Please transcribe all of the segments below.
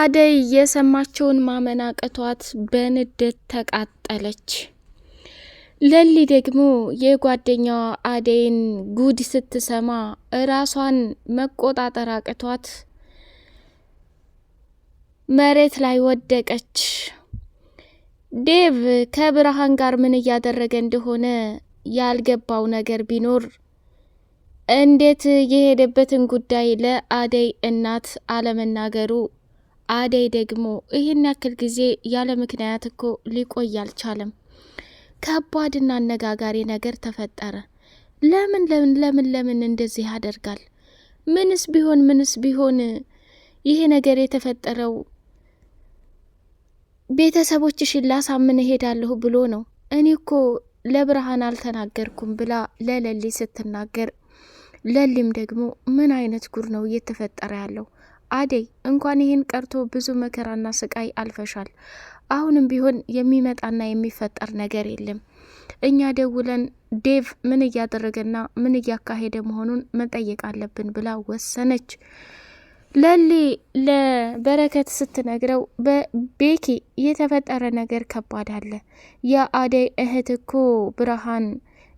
አደይ የሰማችውን ማመን አቅቷት በንዴት ተቃጠለች። ለሊ ደግሞ የጓደኛዋ አደይን ጉድ ስትሰማ ራሷን መቆጣጠር አቅቷት መሬት ላይ ወደቀች። ዴቭ ከብርሃን ጋር ምን እያደረገ እንደሆነ ያልገባው ነገር ቢኖር እንዴት የሄደበትን ጉዳይ ለአደይ እናት አለመናገሩ። አደይ ደግሞ ይህን ያክል ጊዜ ያለ ምክንያት እኮ ሊቆይ አልቻለም። ከባድና አነጋጋሪ ነገር ተፈጠረ። ለምን እንደዚህ ያደርጋል? ምንስ ቢሆን ይሄ ነገር የተፈጠረው ቤተሰቦችሽን ላሳምን እሄዳለሁ ብሎ ነው። እኔ እኮ ለብርሃን አልተናገርኩም ብላ ለለሊ ስትናገር፣ ለሊም ደግሞ ምን አይነት ጉድ ነው እየተፈጠረ ያለው? አደይ እንኳን ይህን ቀርቶ ብዙ መከራና ስቃይ አልፈሻል። አሁንም ቢሆን የሚመጣና የሚፈጠር ነገር የለም። እኛ ደውለን ዴቭ ምን እያደረገና ምን እያካሄደ መሆኑን መጠየቅ አለብን ብላ ወሰነች። ለሊ ለበረከት ስትነግረው በቤኪ የተፈጠረ ነገር ከባድ አለ። የአደይ እህት እኮ ብርሃን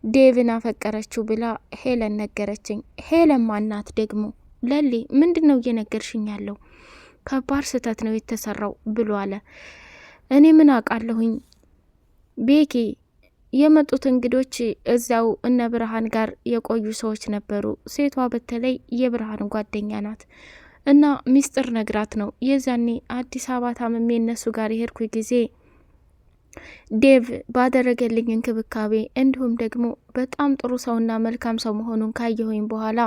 ዴቭን አፈቀረችው ብላ ሄለን ነገረችኝ። ሄለን ማናት ደግሞ? ለሊ ምንድን ነው እየነገርሽኝ ያለው? ከባድ ስህተት ነው የተሰራው ብሎ አለ። እኔ ምን አውቃለሁኝ ቤኪ፣ የመጡት እንግዶች እዚያው እነ ብርሃን ጋር የቆዩ ሰዎች ነበሩ። ሴቷ በተለይ የብርሃን ጓደኛ ናት እና ሚስጥር ነግራት ነው። የዛኔ አዲስ አበባ ታምሜ እነሱ ጋር የሄድኩ ጊዜ ዴቭ ባደረገልኝ እንክብካቤ እንዲሁም ደግሞ በጣም ጥሩ ሰውና መልካም ሰው መሆኑን ካየሁኝ በኋላ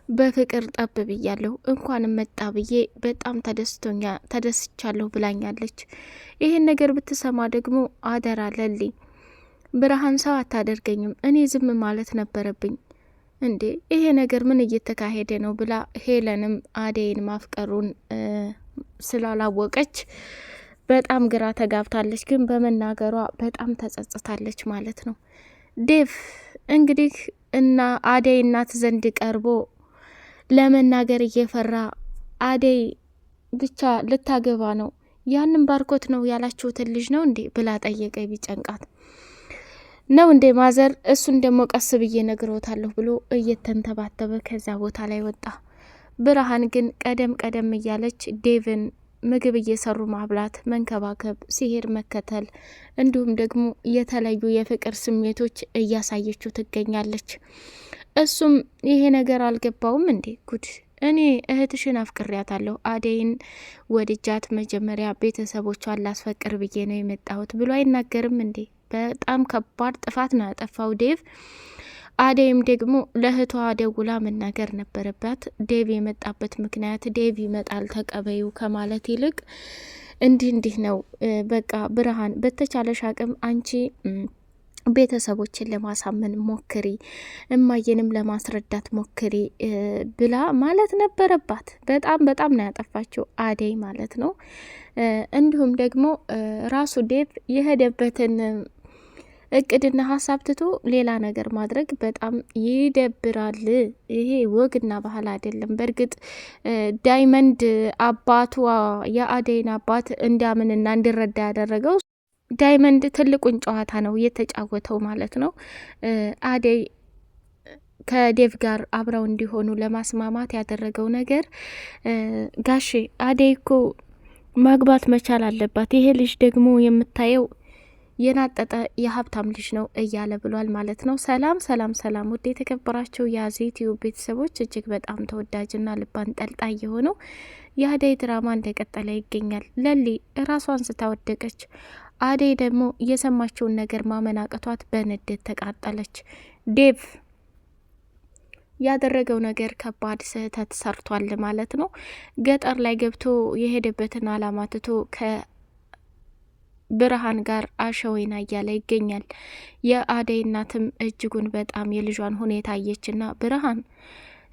በፍቅር ጠብ ብያለሁ። እንኳንም መጣ ብዬ በጣም ተደስቻለሁ ብላኛለች። ይሄን ነገር ብትሰማ ደግሞ አደራ ለሊ፣ ብርሃን ሰው አታደርገኝም። እኔ ዝም ማለት ነበረብኝ። እንዴ ይሄ ነገር ምን እየተካሄደ ነው ብላ ሄለንም አደይን ማፍቀሩን ስላላወቀች በጣም ግራ ተጋብታለች። ግን በመናገሯ በጣም ተጸጽታለች ማለት ነው። ዴቭ እንግዲህ እና አደይ እናት ዘንድ ቀርቦ ለመናገር እየፈራ አደይ ብቻ ልታገባ ነው፣ ያንን ባርኮት ነው ያላችሁትን ልጅ ነው እንዴ ብላ ጠየቀ። ቢጨንቃት ነው እንዴ ማዘር፣ እሱን ደግሞ ቀስ ብዬ ነግሮታለሁ ብሎ እየተንተባተበ ከዛ ቦታ ላይ ወጣ። ብርሃን ግን ቀደም እያለች ዴቭን ምግብ እየሰሩ ማብላት፣ መንከባከብ፣ ሲሄድ መከተል እንዲሁም ደግሞ የተለያዩ የፍቅር ስሜቶች እያሳየችው ትገኛለች። እሱም ይሄ ነገር አልገባውም እንዴ ጉድ፣ እኔ እህትሽን አፍቅሬያታለሁ፣ አደይን ወድጃት መጀመሪያ ቤተሰቦቿን ላስፈቅር ብዬ ነው የመጣሁት ብሎ አይናገርም እንዴ? በጣም ከባድ ጥፋት ነው ያጠፋው ዴቭ። አደይም ደግሞ ለእህቷ ደውላ መናገር ነበረባት። ዴቭ የመጣበት ምክንያት ዴቭ ይመጣል ተቀበዩ ከማለት ይልቅ እንዲህ ነው በቃ ብርሃን፣ በተቻለሽ አቅም አንቺ ቤተሰቦችን ለማሳመን ሞክሪ፣ እማየንም ለማስረዳት ሞክሪ ብላ ማለት ነበረባት። በጣም ነው ያጠፋችው አደይ ማለት ነው። እንዲሁም ደግሞ ራሱ ዴቭ የሄደበትን እቅድና ሀሳብ ትቶ ሌላ ነገር ማድረግ በጣም ይደብራል። ይሄ ወግና ባህል አይደለም። በእርግጥ ዳይመንድ አባቷ የአደይን አባት እንዲያምንና እንዲረዳ ያደረገው ዳይመንድ ትልቁን ጨዋታ ነው የተጫወተው ማለት ነው። አደይ ከዴቭ ጋር አብረው እንዲሆኑ ለማስማማት ያደረገው ነገር ጋሼ አደይ እኮ ማግባት መቻል አለባት፣ ይሄ ልጅ ደግሞ የምታየው የናጠጠ የሀብታም ልጅ ነው እያለ ብሏል ማለት ነው። ሰላም ውድ የተከበራቸው የዩቲዩብ ቤተሰቦች፣ እጅግ በጣም ተወዳጅና ልብ አንጠልጣይ የሆነው የአደይ ድራማ እንደቀጠለ ይገኛል። ለሊ ራሷን ስታወደቀች፣ አደይ ደግሞ የሰማችውን ነገር ማመን አቅቷት በንዴት ተቃጠለች። ዴቭ ያደረገው ነገር ከባድ ስህተት ሰርቷል ማለት ነው። ገጠር ላይ ገብቶ የሄደበትን አላማ ትቶ ከብርሃን ጋር አሸወይና እያለ ይገኛል። የአደይ እናትም እጅጉን በጣም የልጇን ሁኔታ አየችና ብርሃን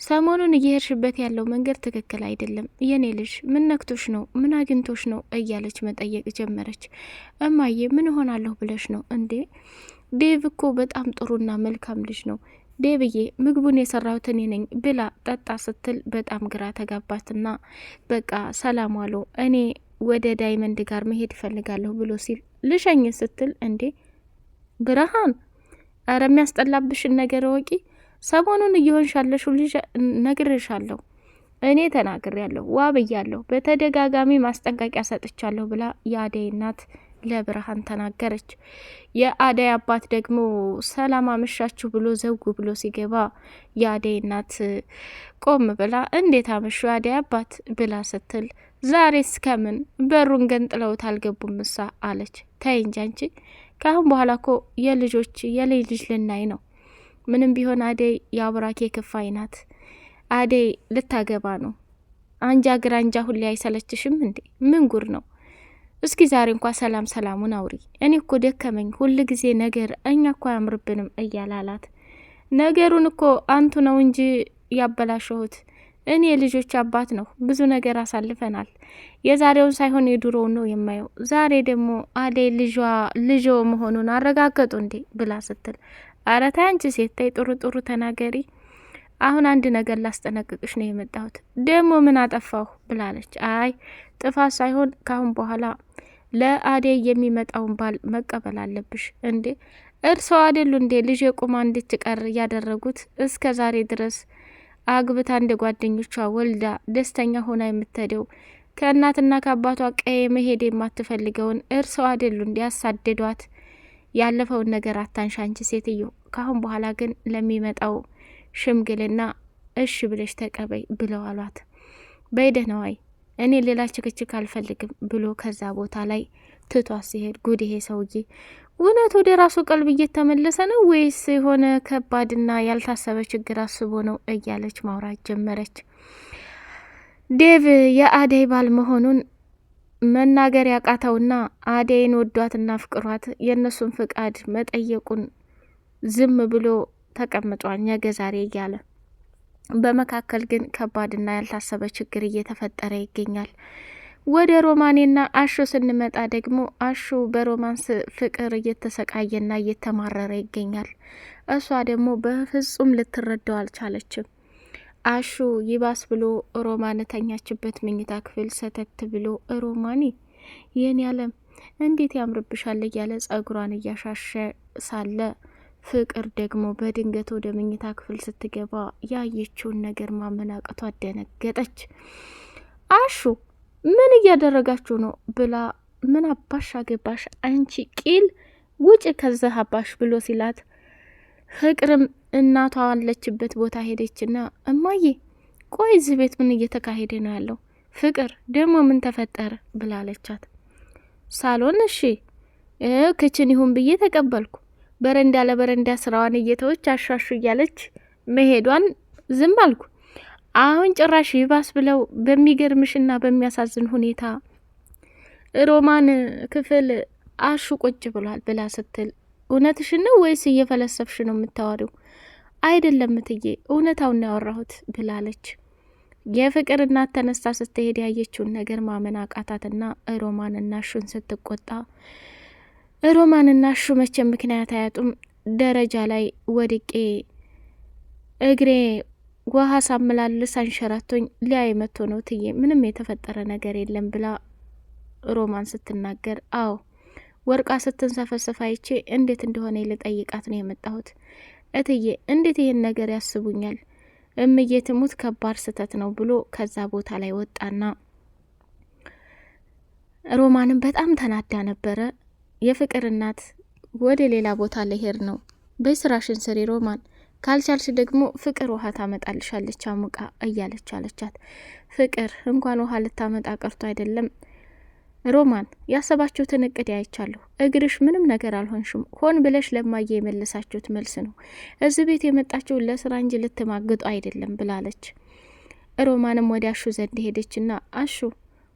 ሰሞኑን እየሄድሽበት ያለው መንገድ ትክክል አይደለም። የኔ ልጅ ምን ነክቶሽ ነው? ምን አግኝቶሽ ነው? እያለች መጠየቅ ጀመረች። እማዬ ምን ሆናለሁ ብለሽ ነው እንዴ? ዴቭ እኮ በጣም ጥሩና መልካም ልጅ ነው። ዴብዬ ምግቡን የሰራሁት እኔ ነኝ ብላ ጠጣ ስትል በጣም ግራ ተጋባትና በቃ ሰላም ዋሉ፣ እኔ ወደ ዳይመንድ ጋር መሄድ እፈልጋለሁ ብሎ ሲል ልሸኝ ስትል እንዴ ብርሃን፣ አረ የሚያስጠላብሽን ነገር ወቂ፣ ሰሞኑን እየሆንሻለሽው ልጅ ነግሬሻለሁ፣ እኔ ተናግሬያለሁ፣ ዋ ብያለሁ፣ በተደጋጋሚ ማስጠንቀቂያ ሰጥቻለሁ ብላ የአደይ እናት ለብርሃን ተናገረች። የአደይ አባት ደግሞ ሰላም አመሻችሁ ብሎ ዘውጉ ብሎ ሲገባ የአደይ እናት ቆም ብላ እንዴት አመሹ አደይ አባት ብላ ስትል ዛሬ እስከምን በሩን ገንጥለውት አልገቡም ምሳ አለች። ተይ እንጂ አንቺ ካሁን በኋላ እኮ የልጅ ልናይ ነው። ምንም ቢሆን አደይ የአብራኬ ክፋይ ናት። አደይ ልታገባ ነው። አንጃ ግራንጃ ሁሌ አይሰለችሽም እንዴ? ምን ጉር ነው? እስኪ ዛሬ እንኳ ሰላሙን አውሪ። እኔ እኮ ደከመኝ፣ ሁል ጊዜ ነገር እኛ እኮ አያምርብንም እያላላት፣ ነገሩን እኮ አንቱ ነው እንጂ ያበላሸሁት፣ እኔ የልጆች አባት ነው፣ ብዙ ነገር አሳልፈናል። የዛሬውን ሳይሆን የድሮውን ነው የማየው። ዛሬ ደግሞ አደይ ልጇ መሆኑን አረጋገጡ እንዴ ብላ ስትል፣ አረ ተይ አንቺ ሴት ተይ፣ ጥሩ ተናገሪ። አሁን አንድ ነገር ላስጠነቅቅሽ ነው የመጣሁት። ደግሞ ምን አጠፋሁ ብላለች። አይ ጥፋት ሳይሆን ካሁን በኋላ ለአደይ የሚመጣውን ባል መቀበል አለብሽ። እንዴ እርስዎ አይደሉ እንዴ ልጅ ቁማ እንድትቀር ያደረጉት? እስከ ዛሬ ድረስ አግብታ እንደ ጓደኞቿ ወልዳ ደስተኛ ሆና የምትሄደው ከእናትና ከአባቷ ቀይ መሄድ የማትፈልገውን እርስዎ አይደሉ እንዴ ያሳደዷት? ያለፈውን ነገር አታንሻ አንቺ ሴትዮ። ካሁን በኋላ ግን ለሚመጣው ሽምግልና እሺ ብለሽ ተቀበይ ብለው አሏት። በይደህነዋይ እኔ ሌላ ችክችክ አልፈልግም ብሎ ከዛ ቦታ ላይ ትቷ ሲሄድ፣ ጉድ ይሄ ሰውዬ እውነት ወደ ራሱ ቀልብ እየተመለሰ ነው ወይስ የሆነ ከባድና ያልታሰበ ችግር አስቦ ነው እያለች ማውራት ጀመረች። ዴቭ የአደይ ባል መሆኑን መናገር ያቃተውና አደይን ወዷትና ፍቅሯት የእነሱን ፍቃድ መጠየቁን ዝም ብሎ ተቀምጧል ነገ ዛሬ እያለ። በመካከል ግን ከባድና ያልታሰበ ችግር እየተፈጠረ ይገኛል። ወደ ሮማኔና አሹ ስንመጣ ደግሞ አሹ በሮማንስ ፍቅር እየተሰቃየና እየተማረረ ይገኛል። እሷ ደግሞ በፍጹም ልትረዳው አልቻለችም። አሹ ይባስ ብሎ ሮማን ተኛችበት መኝታ ክፍል ሰተት ብሎ ሮማኔ የኔ ያለም እንዴት ያምርብሻል እያለ ጸጉሯን እያሻሸ ሳለ ፍቅር ደግሞ በድንገት ወደ መኝታ ክፍል ስትገባ ያየችውን ነገር ማመናቀቷ አደነገጠች። አሹ ምን እያደረጋችሁ ነው ብላ ምን አባሽ አገባሽ አንቺ ቂል ውጭ ከዛ አባሽ ብሎ ሲላት፣ ፍቅርም እናቷ አለችበት ቦታ ሄደችና እማዬ ቆይ እዚህ ቤት ምን እየተካሄደ ነው ያለው? ፍቅር ደግሞ ምን ተፈጠረ ብላለቻት። ሳሎን እሺ ክችን ይሁን ብዬ ተቀበልኩ። በረንዳ ለበረንዳ ስራዋን እየተወች አሻሹ እያለች መሄዷን ዝም አልኩ። አሁን ጭራሽ ይባስ ብለው በሚገርምሽና በሚያሳዝን ሁኔታ ሮማን ክፍል አሹ ቁጭ ብሏል ብላ ስትል፣ እውነትሽን ነው ወይስ እየፈለሰፍሽ ነው የምታወሪው? አይደለም እትዬ እውነታውን ያወራሁት ብላለች። የፍቅር እናት ተነስታ ስትሄድ ያየችውን ነገር ማመን አቃታትና ሮማንና አሹን ስትቆጣ፣ ሮማንና አሹ መቼም ምክንያት አያጡም። ደረጃ ላይ ወድቄ እግሬ ውሃ ሳምላልስ አንሸራቶኝ ሊያይ መጥቶ ነው እትዬ፣ ምንም የተፈጠረ ነገር የለም ብላ ሮማን ስትናገር፣ አዎ ወርቃ ስትንሰፈሰፍ አይቼ እንዴት እንደሆነ ልጠይቃት ነው የመጣሁት። እትዬ እንዴት ይሄን ነገር ያስቡኛል? እምዬ ትሙት ከባድ ስህተት ነው ብሎ ከዛ ቦታ ላይ ወጣና ሮማንም በጣም ተናዳ ነበረ። የፍቅር እናት ወደ ሌላ ቦታ ለሄድ ነው፣ በስራሽን ስሪ ሮማን፣ ካልቻልሽ ደግሞ ፍቅር ውሃ ታመጣልሻለች አሙቃ እያለች አለቻት። ፍቅር እንኳን ውሃ ልታመጣ ቀርቶ አይደለም ሮማን ያሰባችሁትን እቅድ ያይቻለሁ። እግርሽ ምንም ነገር አልሆንሽም። ሆን ብለሽ ለማየ የመለሳችሁት መልስ ነው። እዚህ ቤት የመጣችሁ ለስራ እንጂ ልትማግጡ አይደለም ብላለች። ሮማንም ወደ አሹ ዘንድ ሄደችና አሹ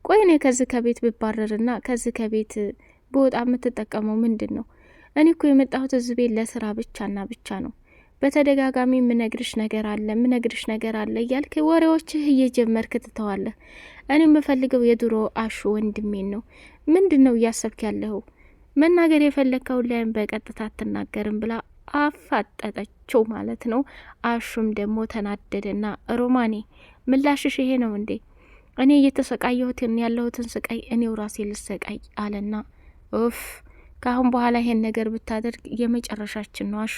ቆይ እኔ ከዚህ ከቤት ብባረርና ከዚህ ከቤት በወጣ የምትጠቀመው ምንድን ነው? እኔ እኮ የመጣሁት እዚህ ቤት ለስራ ብቻና ብቻ ነው። በተደጋጋሚ ምነግርሽ ነገር አለ እያልክ ወሬዎችህ እየጀመርክ ትተዋለህ። እኔ የምፈልገው የድሮ አሹ ወንድሜን ነው። ምንድን ነው እያሰብክ ያለኸው? መናገር የፈለግከውን ላይም በቀጥታ አትናገርም ብላ አፋጠጠችው ማለት ነው። አሹም ደግሞ ተናደደና ሮማኔ ምላሽሽ ይሄ ነው እንዴ? እኔ እየተሰቃየሁትን ያለሁትን ስቃይ እኔው ራሴ ልሰቃይ አለና ኡፍ ካሁን በኋላ ይሄን ነገር ብታደርግ የመጨረሻችን ነው አሹ።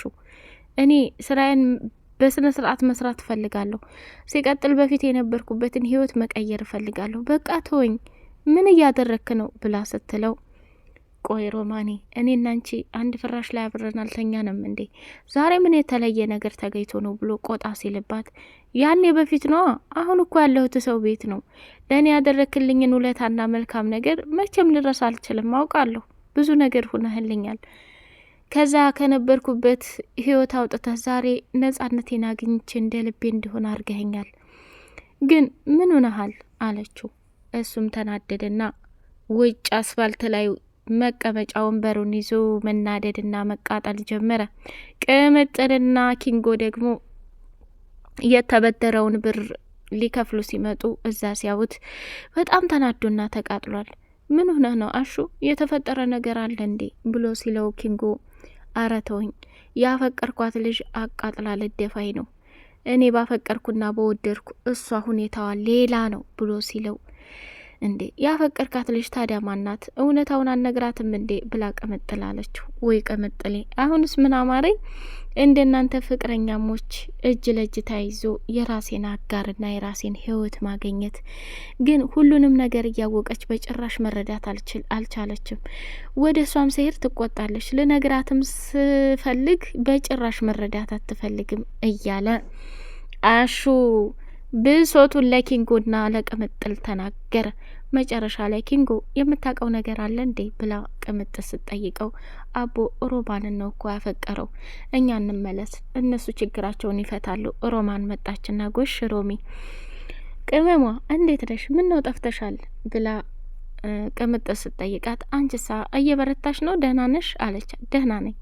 እኔ ስራዬን በስነ ስርዓት መስራት እፈልጋለሁ። ሲቀጥል በፊት የነበርኩበትን ህይወት መቀየር እፈልጋለሁ። በቃ ተወኝ፣ ምን እያደረክ ነው ብላ ስትለው ቆይ ሮማኔ እኔ እናንቺ አንድ ፍራሽ ላይ አብረን አልተኛንም እንዴ? ዛሬ ምን የተለየ ነገር ተገኝቶ ነው ብሎ ቆጣ ሲልባት ያኔ በፊት ነዋ። አሁን እኮ ያለሁት ሰው ቤት ነው። ለእኔ ያደረክልኝን ውለታና መልካም ነገር መቼም ልረሳ አልችልም። አውቃለሁ ብዙ ነገር ሁነህልኛል። ከዛ ከነበርኩበት ህይወት አውጥተህ ዛሬ ነጻነቴን አግኝቼ እንደ ልቤ እንዲሆን አርገኸኛል። ግን ምን ሆነሃል አለችው። እሱም ተናደደና ውጭ አስፋልት ላይ መቀመጫ ወንበሩን ይዞ መናደድና መቃጠል ጀመረ። ቅምጥልና ኪንጎ ደግሞ የተበደረውን ብር ሊከፍሉ ሲመጡ እዛ ሲያዩት በጣም ተናዶና ተቃጥሏል። ምን ሆነ ነው አሹ? የተፈጠረ ነገር አለ እንዴ ብሎ ሲለው ኪንጎ አረተውኝ ያፈቀርኳት ልጅ አቃጥላ ልደፋይ ነው። እኔ ባፈቀርኩና በወደድኩ እሷ ሁኔታዋ ሌላ ነው ብሎ ሲለው እንዴ ያፈቀርካት ልጅ ታዲያ ማናት? እውነታውን አነግራትም እንዴ ብላ ቅምጥል አለችው። ወይ ቅምጥሌ አሁንስ ምን አማረኝ እንደናንተ ፍቅረኛሞች እጅ ለእጅ ተያይዞ የራሴን አጋርና የራሴን ህይወት ማግኘት። ግን ሁሉንም ነገር እያወቀች በጭራሽ መረዳት አልቻለችም። ወደ እሷም ስሄድ ትቆጣለች። ልነግራትም ስፈልግ በጭራሽ መረዳት አትፈልግም እያለ አሹ ብሶቱን ለኪንጎና ለቅምጥል ተናገረ። መጨረሻ ላይ ኪንጎ የምታውቀው ነገር አለ እንዴ ብላ ቅምጥል ስትጠይቀው አቦ ሮማንን ነው እኮ ያፈቀረው፣ እኛ እንመለስ፣ እነሱ ችግራቸውን ይፈታሉ። ሮማን መጣችና ጎሽ ሮሚ ቅመሟ እንዴት ነሽ? ምን ነው ጠፍተሻል? ብላ ቅምጥል ስትጠይቃት አንቺሳ እየበረታሽ ነው? ደህና ነሽ አለች። ደህና ነኝ፣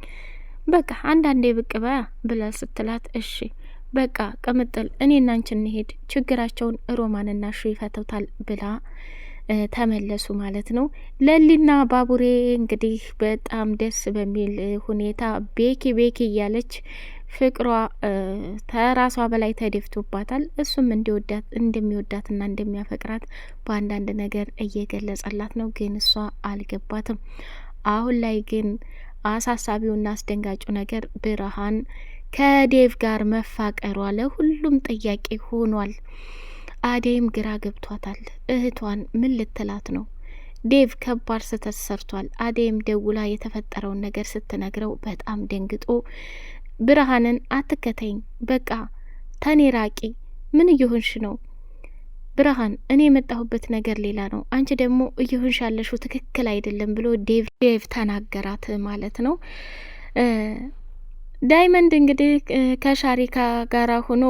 በቃ አንዳንዴ ብቅ በያ ብላ ስትላት እሺ በቃ ቅምጥል እኔና አንቺ እንሄድ፣ ችግራቸውን ሮማንና ሹ ይፈቱታል ብላ ተመለሱ ማለት ነው። ለሊና ባቡሬ እንግዲህ በጣም ደስ በሚል ሁኔታ ቤኪ እያለች ፍቅሯ ተራሷ በላይ ተደፍቶባታል። እሱም እንደሚወዳትና እንደሚያፈቅራት በአንዳንድ ነገር እየገለጸላት ነው፣ ግን እሷ አልገባትም። አሁን ላይ ግን አሳሳቢውና አስደንጋጩ ነገር ብርሃን ከዴቭ ጋር መፋቀሯ ለሁሉም ጥያቄ ሆኗል። አደይም ግራ ገብቷታል። እህቷን ምን ልትላት ነው? ዴቭ ከባድ ስህተት ሰርቷል። አደይም ደውላ የተፈጠረውን ነገር ስትነግረው በጣም ደንግጦ ብርሃንን አትከተኝ፣ በቃ ተኔ ራቂ፣ ምን እየሆንሽ ነው? ብርሃን እኔ የመጣሁበት ነገር ሌላ ነው፣ አንቺ ደግሞ እየሆንሽ ያለሽው ትክክል አይደለም ብሎ ዴቭ ተናገራት ማለት ነው። ዳይመንድ እንግዲህ ከሻሪካ ጋራ ሆኖ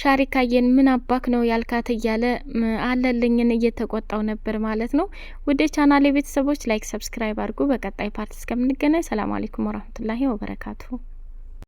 ሻሪካዬን ምን አባክ ነው ያልካት እያለ አለልኝን እየተቆጣው ነበር ማለት ነው። ወደ ቻናሌ ቤተሰቦች ላይክ፣ ሰብስክራይብ አድርጉ። በቀጣይ ፓርት እስከምንገናኝ ሰላም አለይኩም ወራህመቱላሂ ወበረካቱሁ።